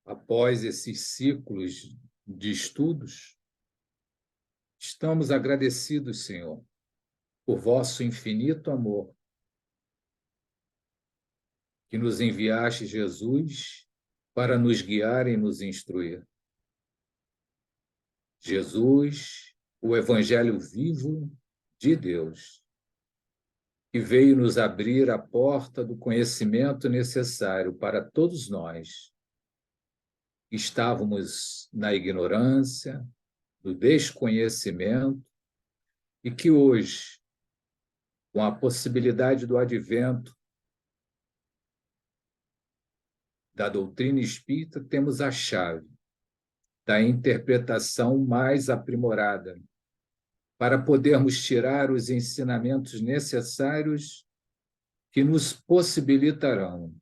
após esses ciclos de estudos, estamos agradecidos, Senhor, por vosso infinito amor, que nos enviaste Jesus para nos guiar e nos instruir. Jesus, o Evangelho vivo de Deus, que veio nos abrir a porta do conhecimento necessário para todos nós. Estávamos na ignorância, no desconhecimento, e que hoje, com a possibilidade do advento da doutrina espírita, temos a chave da interpretação mais aprimorada para podermos tirar os ensinamentos necessários que nos possibilitarão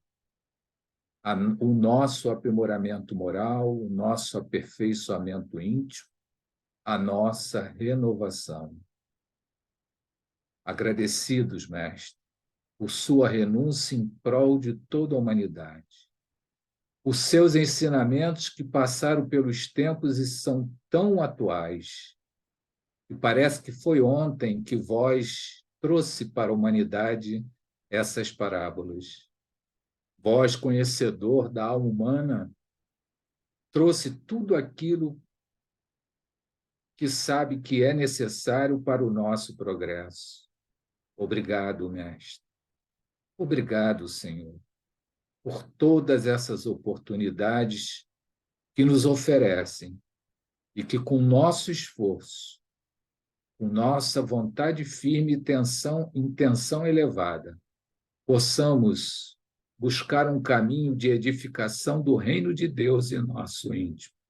o nosso aprimoramento moral, o nosso aperfeiçoamento íntimo, a nossa renovação. Agradecidos, Mestre, por sua renúncia em prol de toda a humanidade. Os seus ensinamentos que passaram pelos tempos e são tão atuais. E parece que foi ontem que vós trouxe para a humanidade essas parábolas. Vós, conhecedor da alma humana, trouxe tudo aquilo que sabe que é necessário para o nosso progresso. Obrigado, Mestre. Obrigado, Senhor, por todas essas oportunidades que nos oferecem e que, com nosso esforço, com nossa vontade firme e intenção elevada, possamos buscar um caminho de edificação do reino de Deus em nosso íntimo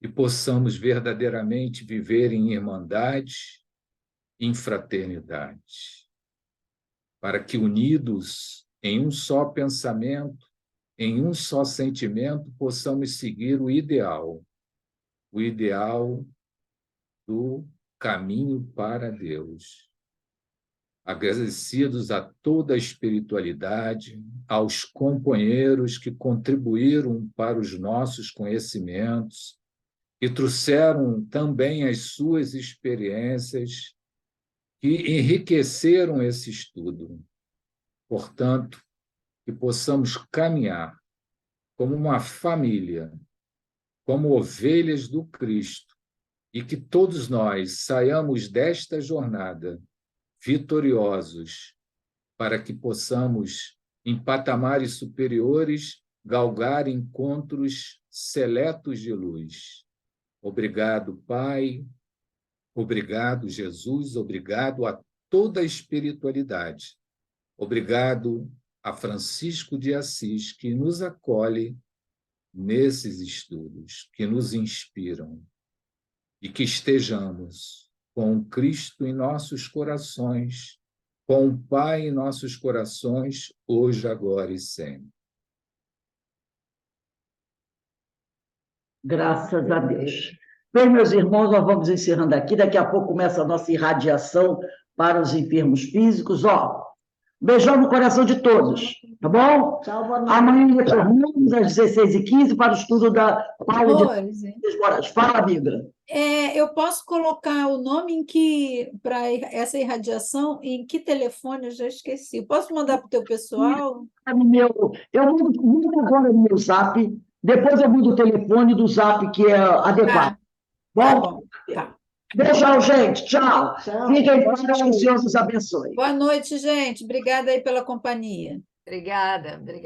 e possamos verdadeiramente viver em irmandade, em fraternidade, para que, unidos em um só pensamento, em um só sentimento, possamos seguir o ideal do caminho para Deus. Agradecidos a toda a espiritualidade, aos companheiros que contribuíram para os nossos conhecimentos, que trouxeram também as suas experiências, que enriqueceram esse estudo. Portanto, que possamos caminhar como uma família, como ovelhas do Cristo, e que todos nós saiamos desta jornada vitoriosos, para que possamos, em patamares superiores, galgar encontros seletos de luz. Obrigado, Pai. Obrigado, Jesus. Obrigado a toda a espiritualidade. Obrigado a Francisco de Assis, que nos acolhe nesses estudos, que nos inspiram, e que estejamos com Cristo em nossos corações, com o Pai em nossos corações, hoje, agora e sempre. Graças a Deus. Bem, meus irmãos, nós vamos encerrando aqui. Daqui a pouco começa a nossa irradiação para os enfermos físicos. Beijão no coração de todos, tá bom? Tchau, boa noite. Amanhã retornamos às 16h15 para o estudo da Paula de Flores, hein? Moraes. Fala, amiga. Eu posso colocar o nome para essa irradiação, em que telefone? Eu já esqueci. Posso mandar para o teu pessoal? Eu mudo agora no meu zap, depois eu mudo o telefone do zap que é adequado. Tá Bom? bom, tá. Beijão, gente. Tchau. Tchau. Fiquem em paz, que o Senhor nos abençoe. Boa noite, gente. Obrigada aí pela companhia. Obrigada, obrigada.